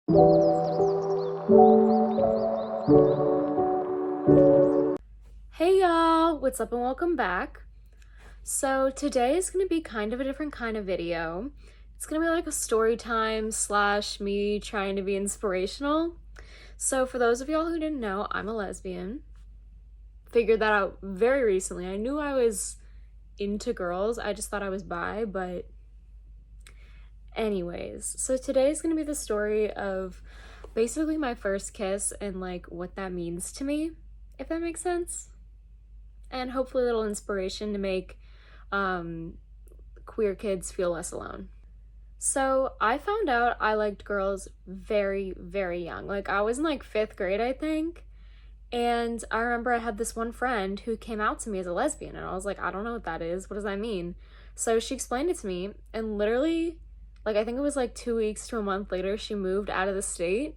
Hey y'all, what's up and welcome back. So today is going to be kind of a different kind of video. It's going to be like a story time / me trying to be inspirational. So for those of y'all who didn't know, I'm a lesbian. Figured that out very recently. I knew I was into girls, I just thought I was bi, but anyways. So today is going to be the story of basically my first kiss and like what that means to me, if that makes sense. And hopefully a little inspiration to make queer kids feel less alone. So I found out I liked girls very, very young. Like I was in like 5th grade, I think. And I remember I had this one friend who came out to me as a lesbian, and I was like, I don't know what that is. What does that mean? So she explained it to me, and literally, like I think it was like 2 weeks to a month later, she moved out of the state.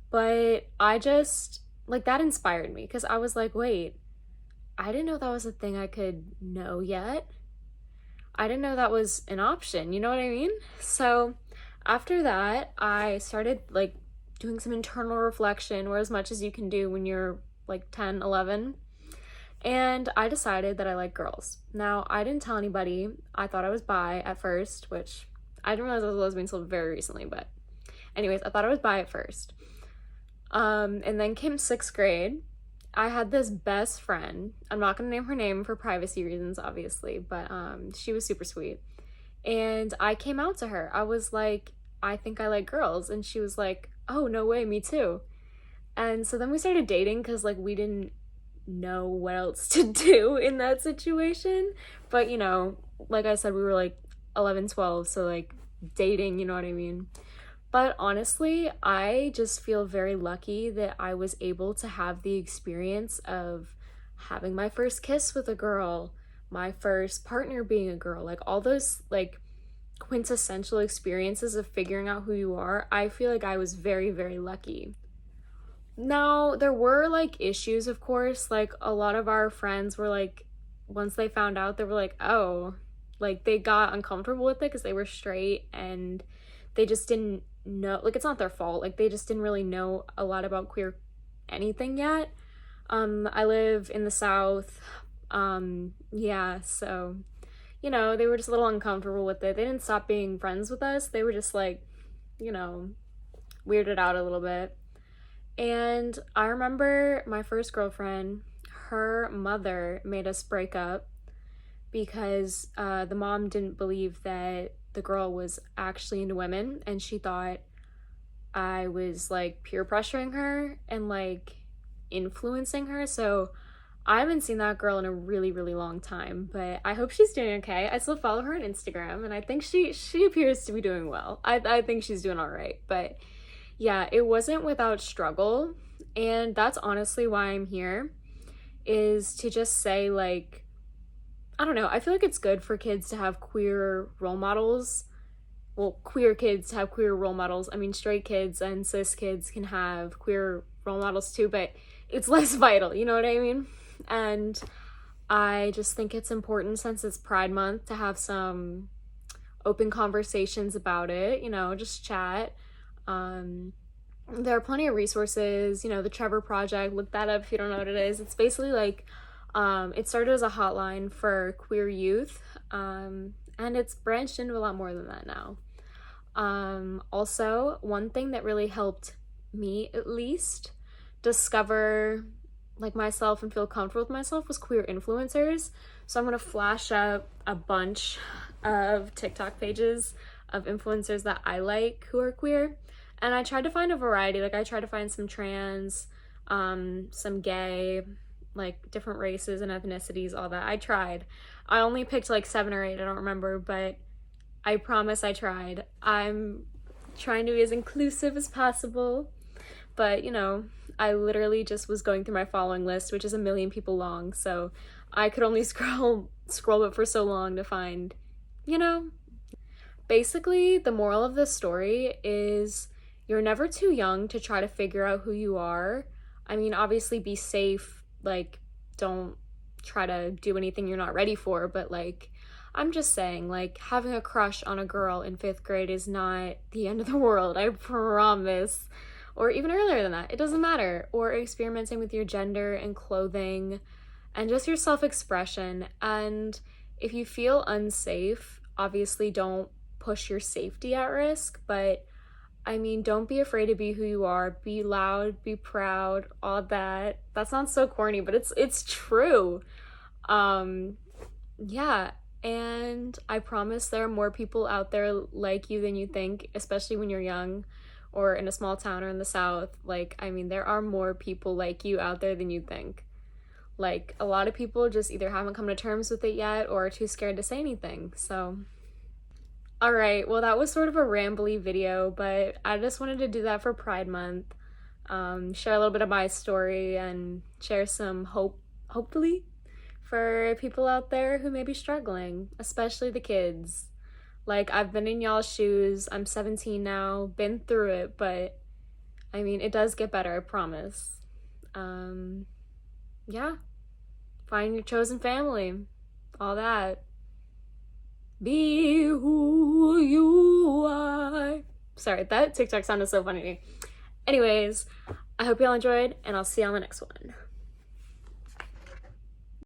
But I just, like that inspired me because I was like, wait, I didn't know that was a thing I could know yet. I didn't know that was an option, you know what I mean? So after that, I started like doing some internal reflection, or as much as you can do when you're like 10, 11. And I decided that I like girls. Now, I didn't tell anybody. I thought I was bi at first, which I didn't realize I was a lesbian until very recently, but anyways, I thought I was bi at first. And then came 6th grade. I had this best friend. I'm not gonna name her name for privacy reasons, obviously, but she was super sweet. And I came out to her. I was like, I think I like girls. And she was like, oh, no way, me too. And so then we started dating because like we didn't know what else to do in that situation. But you know, like I said, we were like 11, 12, so like dating, you know what I mean? But honestly, I just feel very lucky that I was able to have the experience of having my first kiss with a girl, my first partner being a girl, like all those like quintessential experiences of figuring out who you are. I feel like I was very, very lucky. Now, there were like issues, of course. Like a lot of our friends were like, once they found out, they were like, oh, like they got uncomfortable with it because they were straight and they just didn't know, like it's not their fault, like they just didn't really know a lot about queer anything yet. I live in the South. Yeah, so you know, they were just a little uncomfortable with it. They didn't stop being friends with us. They were just like, you know, weirded out a little bit. And I remember my first girlfriend, her mother made us break up because the mom didn't believe that the girl was actually into women, and she thought I was like peer pressuring her and like influencing her. So I haven't seen that girl in a really, really long time, but I hope she's doing okay. I still follow her on Instagram, and I think she appears to be doing well. I think she's doing all right. But yeah, it wasn't without struggle, and that's honestly why I'm here, is to just say like, I don't know, I feel like it's good for kids to have queer role models. Well, queer kids to have queer role models. I mean, straight kids and cis kids can have queer role models too, but it's less vital, you know what I mean? And I just think it's important, since it's Pride Month, to have some open conversations about it, you know, just chat. There are plenty of resources, you know, the Trevor Project, look that up if you don't know what it is. It's basically like, it started as a hotline for queer youth, and it's branched into a lot more than that now. Also, one thing that really helped me, at least, discover like myself and feel comfortable with myself was queer influencers. So I'm gonna flash up a bunch of TikTok pages of influencers that I like who are queer. And I tried to find a variety. Like I tried to find some trans, some gay, like different races and ethnicities, all that. I tried. I only picked like 7 or 8, I don't remember, but I promise I tried. I'm trying to be as inclusive as possible, but you know, I literally just was going through my following list, which is 1 million people long, so I could only scroll it for so long to find, you know. Basically, the moral of this story is you're never too young to try to figure out who you are. I mean, obviously be safe, like don't try to do anything you're not ready for, but like I'm just saying, like, having a crush on a girl in 5th grade is not the end of the world, I promise. Or even earlier than that, it doesn't matter. Or experimenting with your gender and clothing and just your self-expression. And if you feel unsafe, obviously don't push your safety at risk, but I mean, don't be afraid to be who you are. Be loud, be proud, all that. That sounds so corny, but it's true. Um, yeah, and I promise there are more people out there like you than you think, especially when you're young or in a small town or in the South. Like, I mean, there are more people like you out there than you think. Like, a lot of people just either haven't come to terms with it yet or are too scared to say anything. So, all right, well, that was sort of a rambly video, but I just wanted to do that for Pride Month. Share a little bit of my story and share some hope, hopefully, for people out there who may be struggling, especially the kids. Like, I've been in y'all's shoes. I'm 17 now, been through it, but I mean, it does get better, I promise. Yeah, find your chosen family, all that. Be who you are. Sorry, that TikTok sounded so funny to me. Anyways, I hope y'all enjoyed, and I'll see you on the next one.